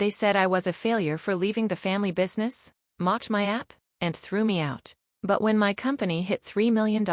They said I was a failure for leaving the family business, mocked my app, and threw me out. But when my company hit $3 million,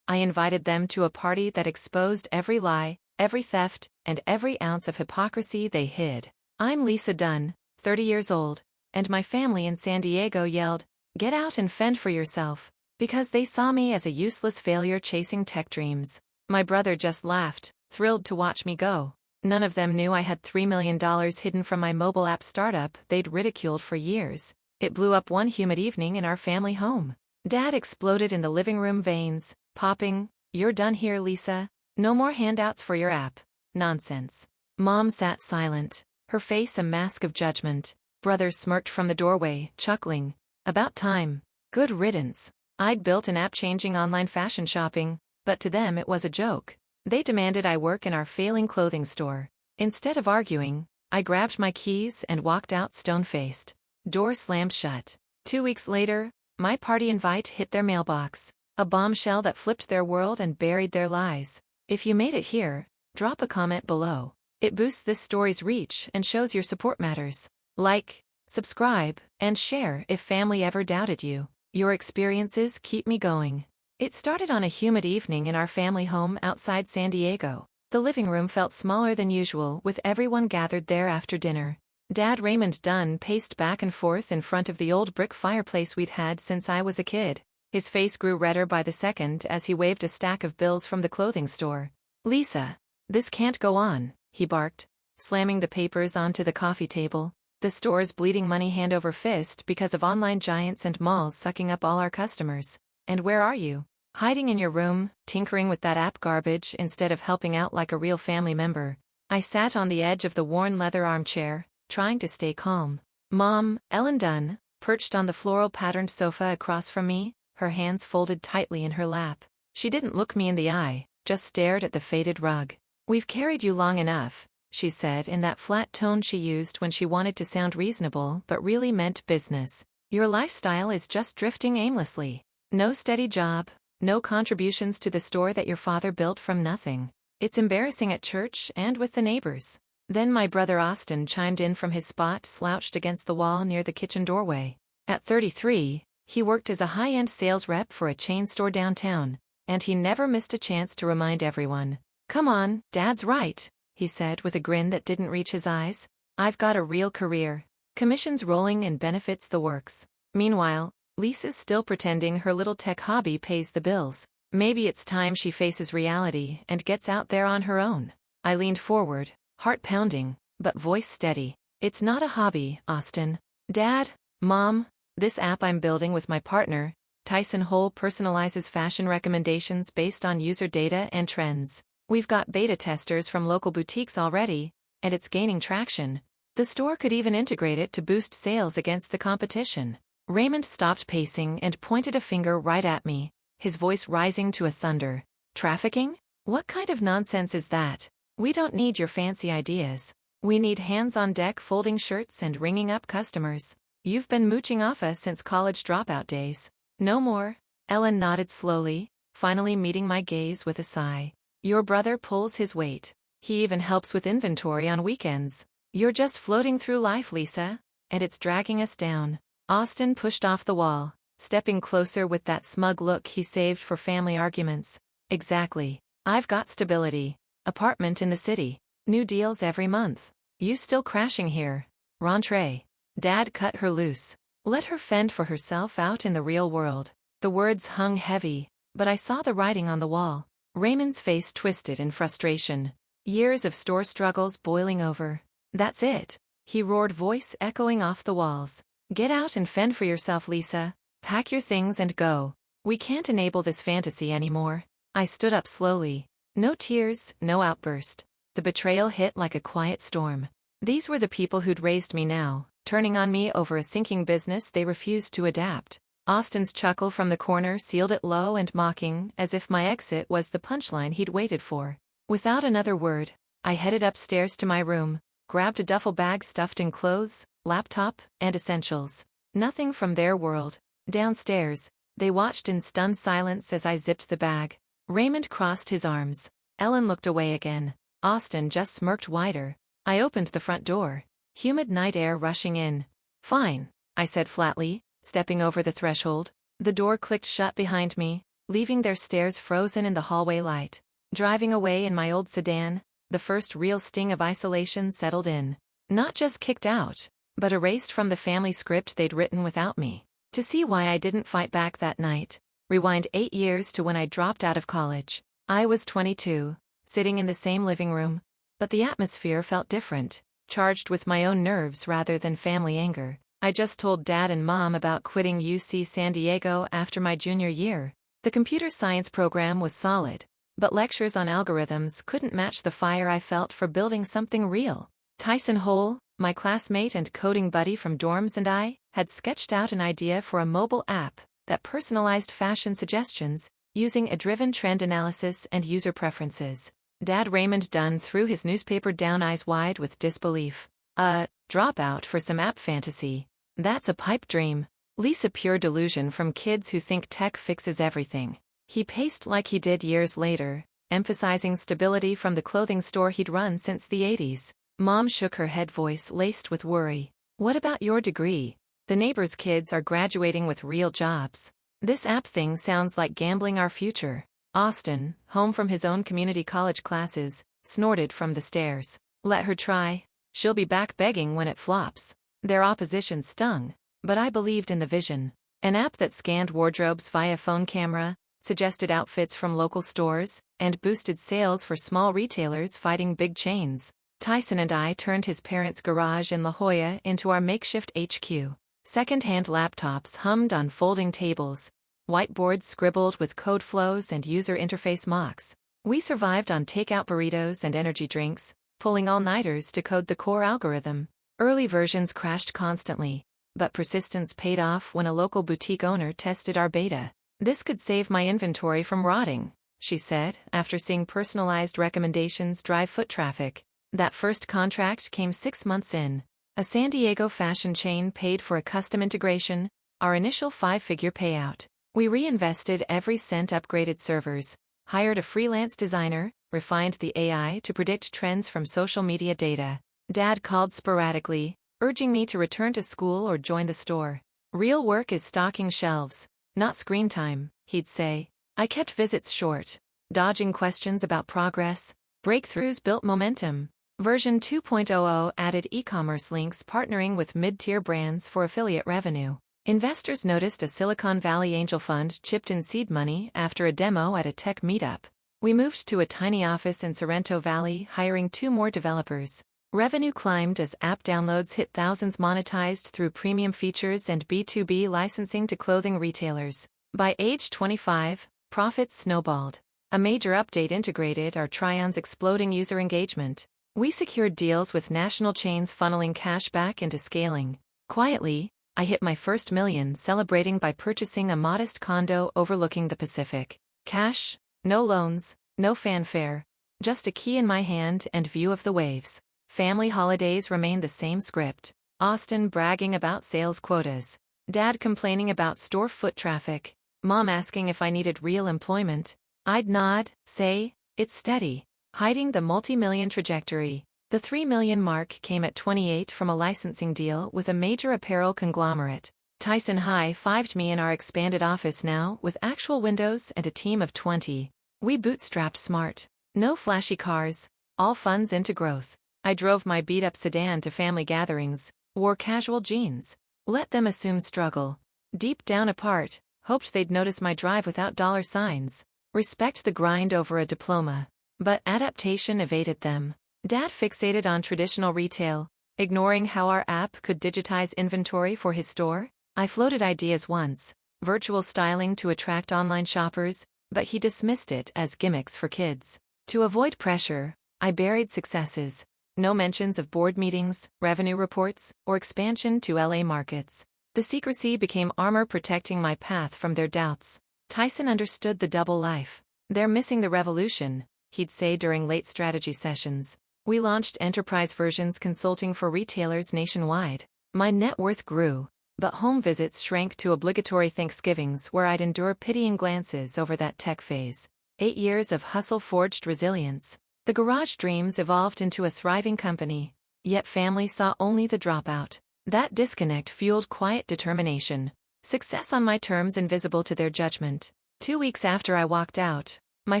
I invited them to a party that exposed every lie, every theft, and every ounce of hypocrisy they hid. I'm Lisa Dunn, 30 years old, and my family in San Diego yelled, "Get out and fend for yourself," because they saw me as a useless failure chasing tech dreams. My brother just laughed, thrilled to watch me go. None of them knew I had $3 million hidden from my mobile app startup they'd ridiculed for years. It blew up one humid evening in our family home. Dad exploded in the living room veins, popping, "You're done here, Lisa. No more handouts for your app." Nonsense. Mom sat silent, her face a mask of judgment. Brother smirked from the doorway, chuckling. "About time. Good riddance." I'd built an app changing online fashion shopping, but to them it was a joke. They demanded I work in our failing clothing store. Instead of arguing, I grabbed my keys and walked out stone-faced. Door slammed shut. 2 weeks later, my party invite hit their mailbox. A bombshell that flipped their world and buried their lies. If you made it here, drop a comment below. It boosts this story's reach and shows your support matters. Like, subscribe, and share if family ever doubted you. Your experiences keep me going. It started on a humid evening in our family home outside San Diego. The living room felt smaller than usual with everyone gathered there after dinner. Dad Raymond Dunn paced back and forth in front of the old brick fireplace we'd had since I was a kid. His face grew redder by the second as he waved a stack of bills from the clothing store. "Lisa, this can't go on," he barked, slamming the papers onto the coffee table. "The store's bleeding money hand over fist because of online giants and malls sucking up all our customers. And where are you? Hiding in your room, tinkering with that app garbage instead of helping out like a real family member." I sat on the edge of the worn leather armchair, trying to stay calm. Mom, Ellen Dunn, perched on the floral-patterned sofa across from me, her hands folded tightly in her lap. She didn't look me in the eye, just stared at the faded rug. "We've carried you long enough," she said in that flat tone she used when she wanted to sound reasonable but really meant business. "Your lifestyle is just drifting aimlessly. No steady job, no contributions to the store that your father built from nothing. It's embarrassing at church and with the neighbors." Then my brother Austin chimed in from his spot slouched against the wall near the kitchen doorway. At 33, he worked as a high-end sales rep for a chain store downtown, and he never missed a chance to remind everyone. "Come on, Dad's right," he said with a grin that didn't reach his eyes. "I've got a real career. Commissions rolling and benefits the works." Meanwhile, Lisa's still pretending her little tech hobby pays the bills. Maybe it's time she faces reality and gets out there on her own. I leaned forward, heart pounding, but voice steady. "It's not a hobby, Austin. Dad, Mom, this app I'm building with my partner, Tyson Hole, personalizes fashion recommendations based on user data and trends. We've got beta testers from local boutiques already, and it's gaining traction. The store could even integrate it to boost sales against the competition." Raymond stopped pacing and pointed a finger right at me, his voice rising to a thunder. "Trafficking? What kind of nonsense is that? We don't need your fancy ideas. We need hands on deck folding shirts and ringing up customers. You've been mooching off us since college dropout days. No more." Ellen nodded slowly, finally meeting my gaze with a sigh. "Your brother pulls his weight. He even helps with inventory on weekends. You're just floating through life, Lisa, and it's dragging us down." Austin pushed off the wall, stepping closer with that smug look he saved for family arguments. "Exactly. I've got stability. Apartment in the city. New deals every month. You still crashing here. Rentrée." Dad cut her loose. Let her fend for herself out in the real world. The words hung heavy, but I saw the writing on the wall. Raymond's face twisted in frustration. Years of store struggles boiling over. "That's it," he roared, voice echoing off the walls. "Get out and fend for yourself, Lisa. Pack your things and go. We can't enable this fantasy anymore." I stood up slowly. No tears, no outburst. The betrayal hit like a quiet storm. These were the people who'd raised me now, turning on me over a sinking business they refused to adapt. Austin's chuckle from the corner sealed it low and mocking, as if my exit was the punchline he'd waited for. Without another word, I headed upstairs to my room, grabbed a duffel bag stuffed in clothes, laptop, and essentials. Nothing from their world. Downstairs, they watched in stunned silence as I zipped the bag. Raymond crossed his arms. Ellen looked away again. Austin just smirked wider. I opened the front door. humid night air rushing in. Fine, I said flatly, stepping over the threshold. The door clicked shut behind me, leaving their stairs frozen in the hallway light. Driving away in my old sedan, the first real sting of isolation settled in. Not just kicked out, but erased from the family script they'd written without me. To see why I didn't fight back that night, rewind 8 years to when I dropped out of college. I was 22, sitting in the same living room, but the atmosphere felt different, charged with my own nerves rather than family anger. I just told Dad and Mom about quitting UC San Diego after my junior year. The computer science program was solid, but lectures on algorithms couldn't match the fire I felt for building something real. Tyson Hole, my classmate and coding buddy from dorms, and I had sketched out an idea for a mobile app that personalized fashion suggestions using AI-driven trend analysis and user preferences. Dad Raymond Dunn threw his newspaper down, eyes wide with disbelief. Dropout for some app fantasy. That's a pipe dream. Lisa, pure delusion from kids who think tech fixes everything. He paced like he did years later, emphasizing stability from the clothing store he'd run since the 80s. Mom shook her head, voice laced with worry. What about your degree? The neighbors' kids are graduating with real jobs. This app thing sounds like gambling our future. Austin, home from his own community college classes, snorted from the stairs. Let her try. She'll be back begging when it flops. Their opposition stung, but I believed in the vision. An app that scanned wardrobes via phone camera, suggested outfits from local stores, and boosted sales for small retailers fighting big chains. Tyson and I turned his parents' garage in La Jolla into our makeshift HQ. Second-hand laptops hummed on folding tables, whiteboards scribbled with code flows and user interface mocks. We survived on takeout burritos and energy drinks, pulling all-nighters to code the core algorithm. Early versions crashed constantly, but persistence paid off when a local boutique owner tested our beta. This could save my inventory from rotting, she said, after seeing personalized recommendations drive foot traffic. That first contract came 6 months in. A San Diego fashion chain paid for a custom integration, our initial 5-figure payout. We reinvested every cent, upgraded servers, hired a freelance designer, refined the AI to predict trends from social media data. Dad called sporadically, urging me to return to school or join the store. Real work is stocking shelves, not screen time, he'd say. I kept visits short, dodging questions about progress. Breakthroughs built momentum. Version 2.00 added e-commerce links, partnering with mid-tier brands for affiliate revenue. Investors noticed a Silicon Valley angel fund chipped in seed money after a demo at a tech meetup. We moved to a tiny office in Sorrento Valley, hiring 2 more developers. Revenue climbed as app downloads hit thousands, monetized through premium features and B2B licensing to clothing retailers. By age 25, profits snowballed. A major update integrated our Try-On's exploding user engagement. We secured deals with national chains, funneling cash back into scaling. Quietly, I hit my first million, celebrating by purchasing a modest condo overlooking the Pacific. Cash, no loans, no fanfare, just a key in my hand and view of the waves. Family holidays remained the same script. Austin bragging about sales quotas. Dad complaining about store foot traffic. Mom asking if I needed real employment. I'd nod, say, it's steady. Hiding the multi-million trajectory. The 3 million mark came at 28 from a licensing deal with a major apparel conglomerate. Tyson high-fived me in our expanded office now with actual windows and a team of 20. We bootstrapped smart. No flashy cars, all funds into growth. I drove my beat-up sedan to family gatherings, wore casual jeans. Let them assume struggle. Deep down apart, hoped they'd notice my drive without dollar signs. Respect the grind over a diploma. But adaptation evaded them. Dad fixated on traditional retail, ignoring how our app could digitize inventory for his store. I floated ideas once, virtual styling to attract online shoppers, but he dismissed it as gimmicks for kids. To avoid pressure, I buried successes. No mentions of board meetings, revenue reports, or expansion to LA markets. The secrecy became armor protecting my path from their doubts. Tyson understood the double life. They're missing the revolution, he'd say during late strategy sessions. We launched enterprise versions, consulting for retailers nationwide. My net worth grew, but home visits shrank to obligatory Thanksgivings where I'd endure pitying glances over that tech phase. 8 years of hustle forged resilience. The garage dreams evolved into a thriving company, yet family saw only the dropout. That disconnect fueled quiet determination. Success on my terms invisible to their judgment. 2 weeks after I walked out, my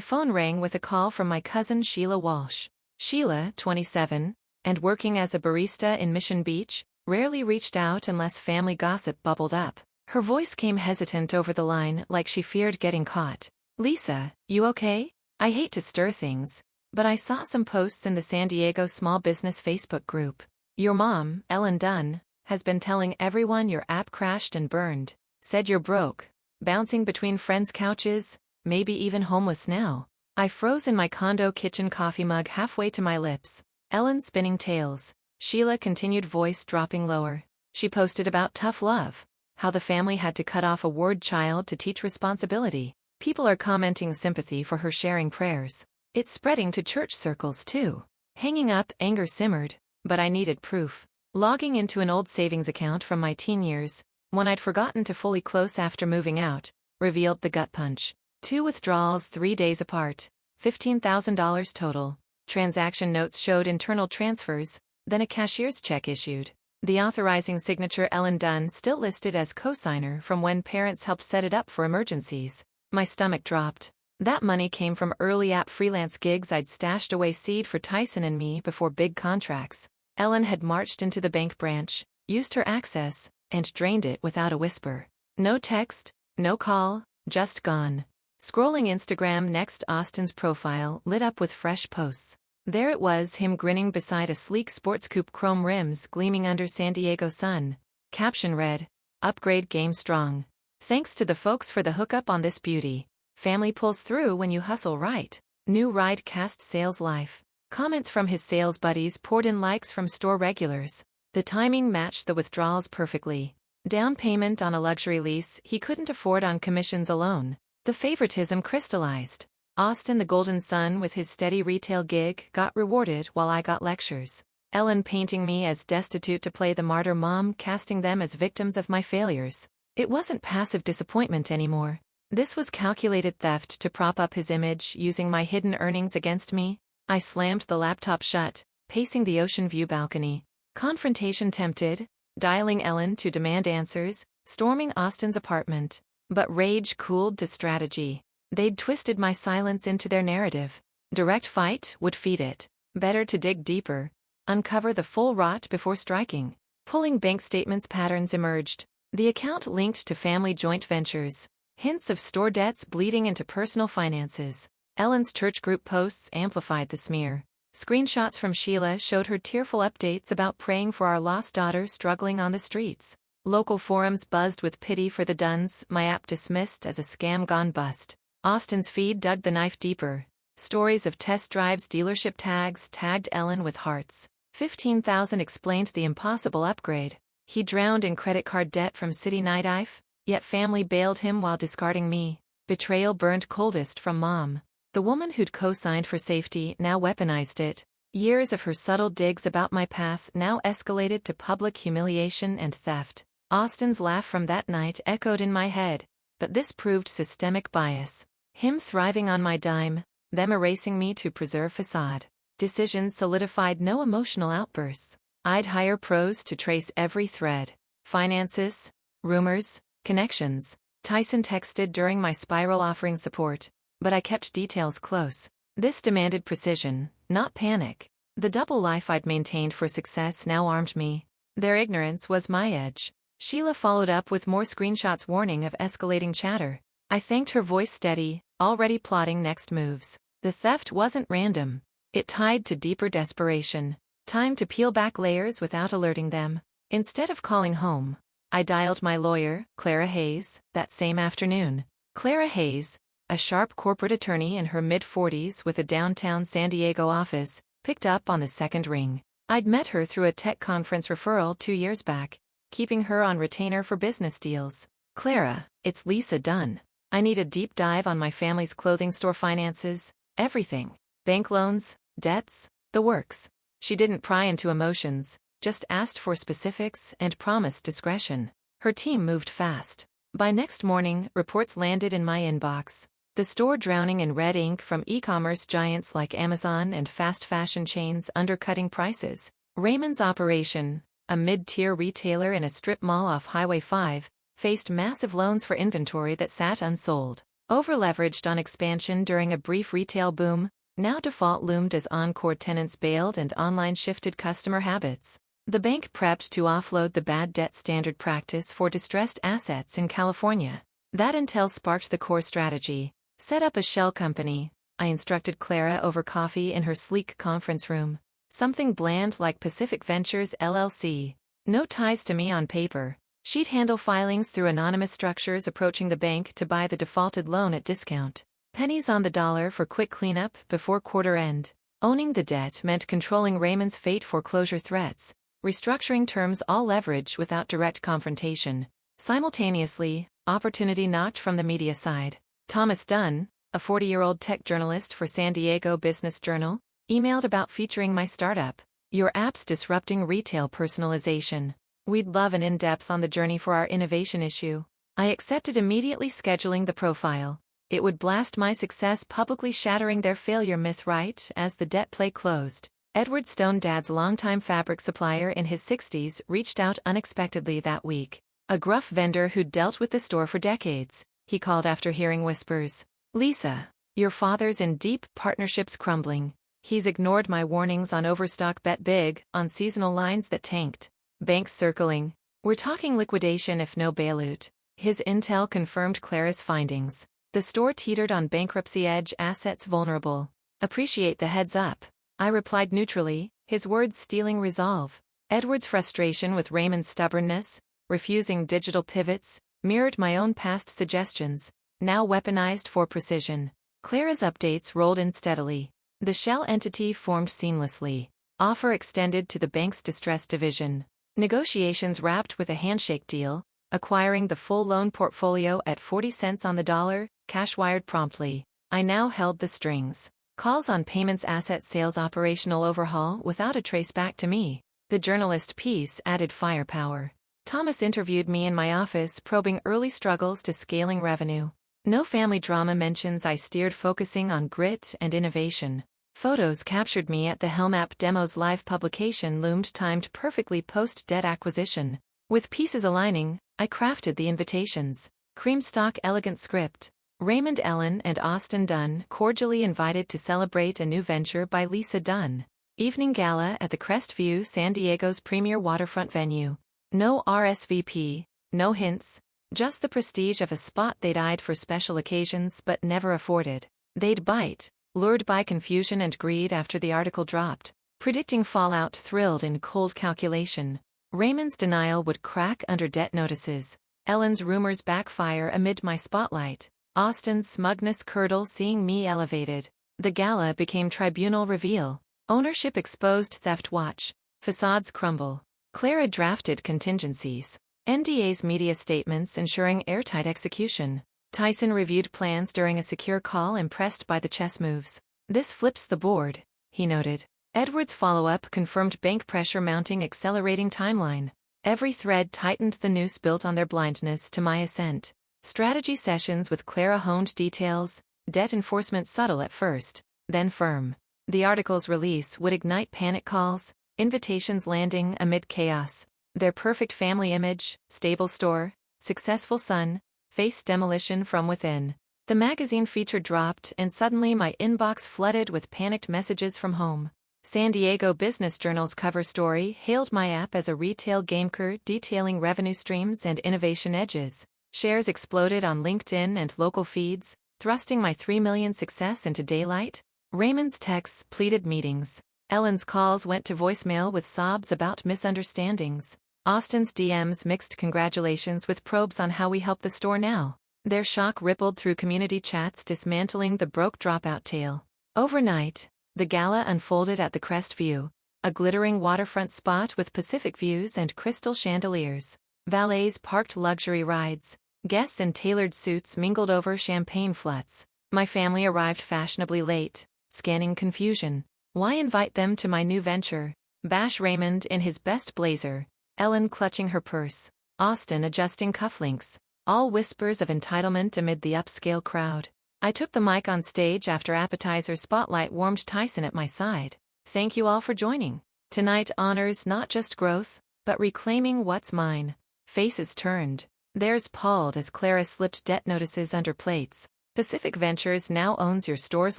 phone rang with a call from my cousin Sheila Walsh. Sheila, 27, and working as a barista in Mission Beach, rarely reached out unless family gossip bubbled up. Her voice came hesitant over the line like she feared getting caught. "Lisa, you okay? I hate to stir things, but I saw some posts in the San Diego Small Business Facebook group. Your mom, Ellen Dunn, has been telling everyone your app crashed and burned. Said you're broke, bouncing between friends' couches, maybe even homeless now." I froze in my condo kitchen, coffee mug halfway to my lips. Ellen spinning tales. Sheila continued, voice dropping lower. She posted about tough love, how the family had to cut off a ward child to teach responsibility. People are commenting sympathy for her, sharing prayers. It's spreading to church circles too. Hanging up, anger simmered, but I needed proof. Logging into an old savings account from my teen years, one I'd forgotten to fully close after moving out, revealed the gut punch. 2 withdrawals 3 days apart, $15,000 total. Transaction notes showed internal transfers, then a cashier's check issued. The authorizing signature, Ellen Dunn, still listed as cosigner from when parents helped set it up for emergencies. My stomach dropped. That money came from early app freelance gigs I'd stashed away, seed for Tyson and me before big contracts. Ellen had marched into the bank branch, used her access, and drained it without a whisper. No text, no call, just gone. Scrolling Instagram next, Austin's profile lit up with fresh posts. There it was, him grinning beside a sleek sports coupe, chrome rims gleaming under San Diego sun. Caption read, "Upgrade game strong. Thanks to the folks for the hookup on this beauty. Family pulls through when you hustle right." New ride cast sales life. Comments from his sales buddies poured in, likes from store regulars. The timing matched the withdrawals perfectly. Down payment on a luxury lease he couldn't afford on commissions alone. The favoritism crystallized. Austin, the golden son with his steady retail gig, got rewarded while I got lectures. Ellen painting me as destitute to play the martyr mom, casting them as victims of my failures. It wasn't passive disappointment anymore. This was calculated theft to prop up his image, using my hidden earnings against me. I slammed the laptop shut, pacing the ocean view balcony. Confrontation tempted, dialing Ellen to demand answers, storming Austin's apartment. But rage cooled to strategy. They'd twisted my silence into their narrative. Direct fight would feed it. Better to dig deeper, uncover the full rot before striking. Pulling bank statements, patterns emerged. The account linked to family joint ventures. Hints of store debts bleeding into personal finances. Ellen's church group posts amplified the smear. Screenshots from Sheila showed her tearful updates about praying for our lost daughter struggling on the streets. Local forums buzzed with pity for the Dunns, my app dismissed as a scam gone bust. Austin's feed dug the knife deeper. Stories of test drives, dealership tags tagged Ellen with hearts. 15,000 explained the impossible upgrade. He drowned in credit card debt from city nightlife, yet family bailed him while discarding me. Betrayal burned coldest from mom. The woman who'd co-signed for safety now weaponized it. Years of her subtle digs about my path now escalated to public humiliation and theft. Austin's laugh from that night echoed in my head, but this proved systemic bias. Him thriving on my dime, them erasing me to preserve facade. Decisions solidified, no emotional outbursts. I'd hire pros to trace every thread. Finances, rumors, connections. Tyson texted during my spiral offering support, but I kept details close. This demanded precision, not panic. The double life I'd maintained for success now armed me. Their ignorance was my edge. Sheila followed up with more screenshots warning of escalating chatter. I thanked her, voice steady, already plotting next moves. The theft wasn't random. It tied to deeper desperation. Time to peel back layers without alerting them. Instead of calling home, I dialed my lawyer, Clara Hayes, that same afternoon. Clara Hayes, a sharp corporate attorney in her mid-40s with a downtown San Diego office, picked up on the second ring. I'd met her through a tech conference referral 2 years back, keeping her on retainer for business deals. "Clara, it's Lisa Dunn. I need a deep dive on my family's clothing store finances, everything. Bank loans, debts, the works." She didn't pry into emotions, just asked for specifics and promised discretion. Her team moved fast. By next morning, reports landed in my inbox. The store drowning in red ink from e-commerce giants like Amazon and fast fashion chains undercutting prices. Raymond's operation, a mid-tier retailer in a strip mall off Highway 5, faced massive loans for inventory that sat unsold. Over-leveraged on expansion during a brief retail boom, now default loomed as Encore tenants bailed and online shifted customer habits. The bank prepped to offload the bad debt standard practice for distressed assets in California. That intel sparked the core strategy. Set up a shell company, I instructed Clara over coffee in her sleek conference room. Something bland like Pacific Ventures LLC. No ties to me on paper. She'd handle filings through anonymous structures approaching the bank to buy the defaulted loan at discount. Pennies on the dollar for quick cleanup before quarter end. Owning the debt meant controlling Raymond's fate foreclosure threats, restructuring terms all leverage without direct confrontation. Simultaneously, opportunity knocked from the media side. Thomas Dunn, a 40-year-old tech journalist for San Diego Business Journal, emailed about featuring my startup. Your app's disrupting retail personalization. We'd love an in-depth on the journey for our innovation issue. I accepted, immediately scheduling the profile. It would blast my success, publicly shattering their failure myth right as the debt play closed. Edward Stone, Dad's longtime fabric supplier in his 60s, reached out unexpectedly that week. A gruff vendor who'd dealt with the store for decades. He called after hearing whispers. Lisa, your father's in deep, partnerships crumbling. He's ignored my warnings on overstock, bet big on seasonal lines that tanked. Banks circling. We're talking liquidation if no bailout. His intel confirmed Clara's findings. The store teetered on bankruptcy edge, assets vulnerable. Appreciate the heads up. I replied neutrally, his words stealing resolve. Edward's frustration with Raymond's stubbornness, refusing digital pivots, mirrored my own past suggestions, now weaponized for precision. Clara's updates rolled in steadily. The shell entity formed seamlessly. Offer extended to the bank's distress division. Negotiations wrapped with a handshake deal, acquiring the full loan portfolio at 40 cents on the dollar, cash wired promptly. I now held the strings. Calls on payments, asset sales, operational overhaul without a trace back to me. The journalist piece added firepower. Thomas interviewed me in my office, probing early struggles to scaling revenue. No family drama mentions. I steered, focusing on grit and innovation. Photos captured me at the Helm app demos. Live publication loomed, timed perfectly post-debt acquisition. With pieces aligning, I crafted the invitations. Cream stock, elegant script. Raymond, Ellen, and Austin Dunn cordially invited to celebrate a new venture by Lisa Dunn. Evening gala at the Crestview, San Diego's premier waterfront venue. No RSVP, no hints, just the prestige of a spot they'd eyed for special occasions but never afforded. They'd bite, lured by confusion and greed after the article dropped. Predicting fallout, thrilled in cold calculation. Raymond's denial would crack under debt notices. Ellen's rumors backfire amid my spotlight. Austin's smugness curdle seeing me elevated. The gala became tribunal reveal. Ownership exposed, theft watch. Facades crumble. Clara drafted contingencies. NDA's, media statements ensuring airtight execution. Tyson reviewed plans during a secure call, impressed by the chess moves. This flips the board, he noted. Edward's follow-up confirmed bank pressure mounting, accelerating timeline. Every thread tightened the noose built on their blindness to my ascent. Strategy sessions with Clara honed details, debt enforcement subtle at first, then firm. The article's release would ignite panic calls, invitations landing amid chaos. Their perfect family image, stable store, successful son, faced demolition from within. The magazine feature dropped, and suddenly my inbox flooded with panicked messages from home. San Diego Business Journal's cover story hailed my app as a retail gameker, detailing revenue streams and innovation edges. Shares exploded on LinkedIn and local feeds, thrusting my $3 million success into daylight. Raymond's texts pleaded meetings. Ellen's calls went to voicemail with sobs about misunderstandings. Austin's DMs mixed congratulations with probes on how we help the store now. Their shock rippled through community chats, dismantling the broke dropout tale. Overnight, the gala unfolded at the Crestview, a glittering waterfront spot with Pacific views and crystal chandeliers. Valets parked luxury rides. Guests in tailored suits mingled over champagne flats. My family arrived fashionably late, scanning confusion. Why invite them to my new venture? Bash Raymond in his best blazer, Ellen clutching her purse, Austin adjusting cufflinks. All whispers of entitlement amid the upscale crowd. I took the mic on stage after appetizer spotlight warmed Tyson at my side. Thank you all for joining. Tonight honors not just growth, but reclaiming what's mine. Faces turned. Theirs palled as Clara slipped debt notices under plates. Pacific Ventures now owns your store's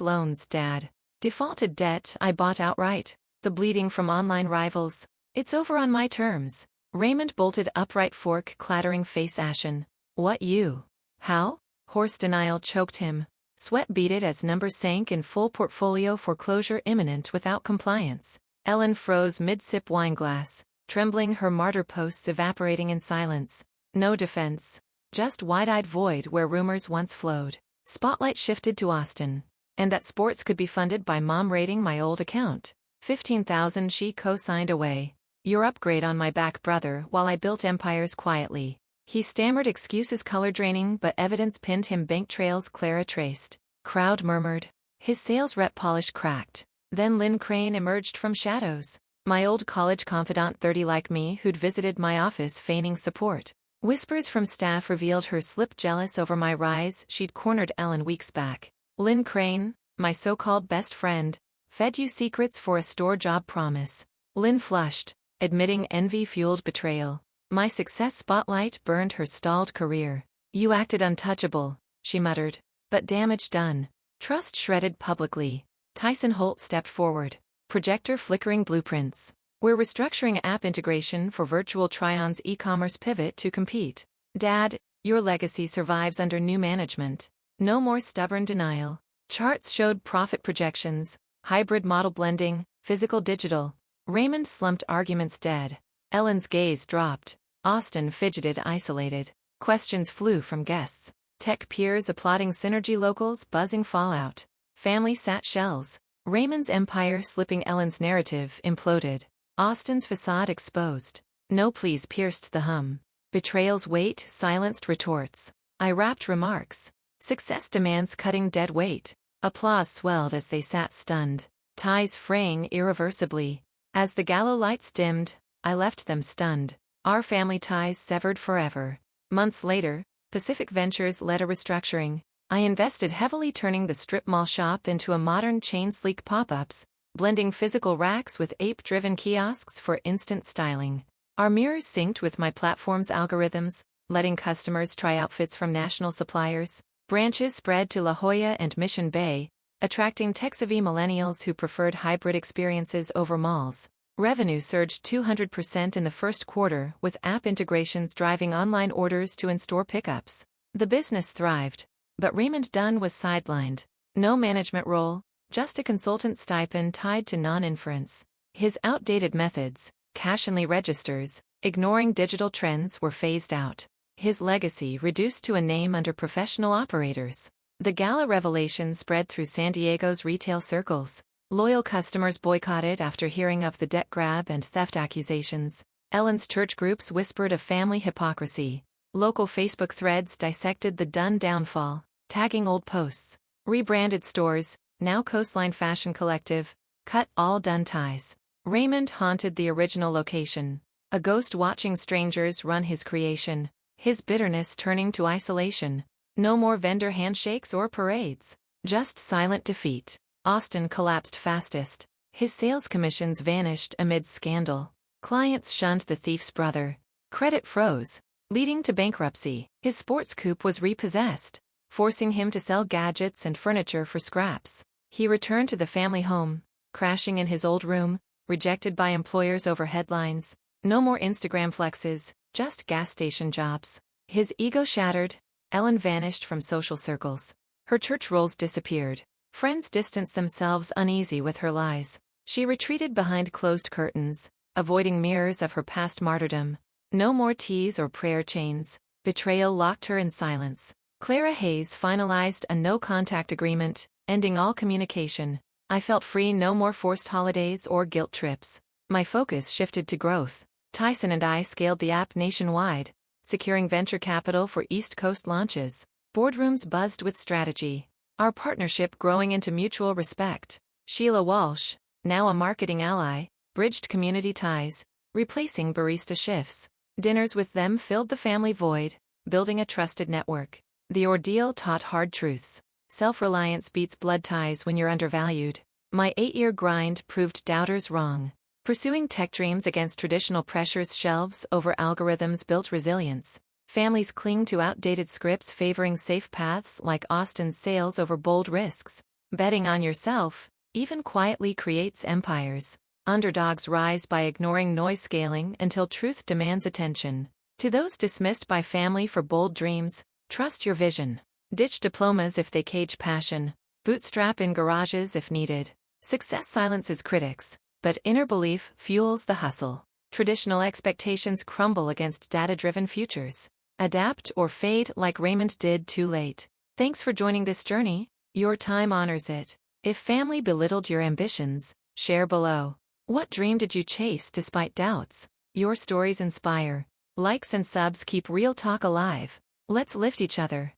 loans, Dad. Defaulted debt I bought outright. The bleeding from online rivals. It's over on my terms. Raymond bolted upright, fork clattering, face ashen. What you? How? Hoarse denial choked him. Sweat beaded as numbers sank in full portfolio foreclosure imminent without compliance. Ellen froze mid-sip wineglass, trembling, her martyr posts evaporating in silence. No defense. Just wide-eyed void where rumors once flowed. Spotlight shifted to Austin. And that sports could be funded by Mom raiding my old account. 15,000 she co-signed away. Your upgrade on my back, brother, while I built empires quietly. He stammered excuses, color draining, but evidence pinned him. Bank trails Clara traced. Crowd murmured. His sales rep polish cracked. Then Lynn Crane emerged from shadows. My old college confidant, 30 like me, who'd visited my office feigning support. Whispers from staff revealed her slip, jealous over my rise. She'd cornered Ellen weeks back. Lynn Crane, my so-called best friend, fed you secrets for a store job promise. Lynn flushed, admitting envy-fueled betrayal. My success spotlight burned her stalled career. You acted untouchable, she muttered. But damage done. Trust shredded publicly. Tyson Holt stepped forward. Projector flickering blueprints. We're restructuring app integration for virtual try-ons, e-commerce pivot to compete. Dad, your legacy survives under new management. No more stubborn denial. Charts showed profit projections, hybrid model blending, physical digital. Raymond slumped, arguments dead. Ellen's gaze dropped. Austin fidgeted, isolated. Questions flew from guests. Tech peers applauding synergy, locals buzzing fallout. Family sat shells. Raymond's empire slipping, Ellen's narrative imploded. Austin's facade exposed. No pleas pierced the hum. Betrayal's weight silenced retorts. I wrapped remarks. Success demands cutting dead weight. Applause swelled as they sat stunned. Ties fraying irreversibly. As the gallows lights dimmed, I left them stunned. Our family ties severed forever. Months later, Pacific Ventures led a restructuring. I invested heavily, turning the strip mall shop into a modern chain, sleek pop-ups, blending physical racks with ape-driven kiosks for instant styling. Our mirrors synced with my platform's algorithms, letting customers try outfits from national suppliers. Branches spread to La Jolla and Mission Bay, attracting tech-savvy millennials who preferred hybrid experiences over malls. Revenue surged 200% in the first quarter, with app integrations driving online orders to in-store pickups. The business thrived, but Raymond Dunn was sidelined. No management role, just a consultant stipend tied to non-inference. His outdated methods, cash-only registers, ignoring digital trends, were phased out. His legacy reduced to a name under professional operators. The gala revelation spread through San Diego's retail circles. Loyal customers boycotted after hearing of the debt grab and theft accusations. Ellen's church groups whispered of family hypocrisy. Local Facebook threads dissected the Dunn downfall, tagging old posts. Rebranded stores, now Coastline Fashion Collective, cut all Dunn ties. Raymond haunted the original location, a ghost watching strangers run his creation, his bitterness turning to isolation. No more vendor handshakes or parades, just silent defeat. Austin collapsed fastest. His sales commissions vanished amid scandal. Clients shunned the thief's brother. Credit froze, leading to bankruptcy. His sports coupe was repossessed, forcing him to sell gadgets and furniture for scraps. He returned to the family home, crashing in his old room, rejected by employers over headlines. No more Instagram flexes, just gas station jobs. His ego shattered, Ellen vanished from social circles. Her church roles disappeared. Friends distanced themselves, uneasy with her lies. She retreated behind closed curtains, avoiding mirrors of her past martyrdom. No more teas or prayer chains. Betrayal locked her in silence. Clara Hayes finalized a no-contact agreement, ending all communication. I felt free, no more forced holidays or guilt trips. My focus shifted to growth. Tyson and I scaled the app nationwide, securing venture capital for East Coast launches. Boardrooms buzzed with strategy. Our partnership growing into mutual respect. Sheila Walsh, now a marketing ally, bridged community ties, replacing barista shifts. Dinners with them filled the family void, building a trusted network. The ordeal taught hard truths. Self-reliance beats blood ties when you're undervalued. My 8-year grind proved doubters wrong. Pursuing tech dreams against traditional pressures, shelves over algorithms built resilience. Families cling to outdated scripts favoring safe paths like Austin's sales over bold risks. Betting on yourself, even quietly, creates empires. Underdogs rise by ignoring noise, scaling until truth demands attention. To those dismissed by family for bold dreams, trust your vision. Ditch diplomas if they cage passion. Bootstrap in garages if needed. Success silences critics, but inner belief fuels the hustle. Traditional expectations crumble against data-driven futures. Adapt or fade like Raymond did. Too late. Thanks for joining this journey. Your time honors it. If family belittled your ambitions, share below. What dream did you chase despite doubts? Your stories inspire. Likes and subs keep real talk alive. Let's lift each other.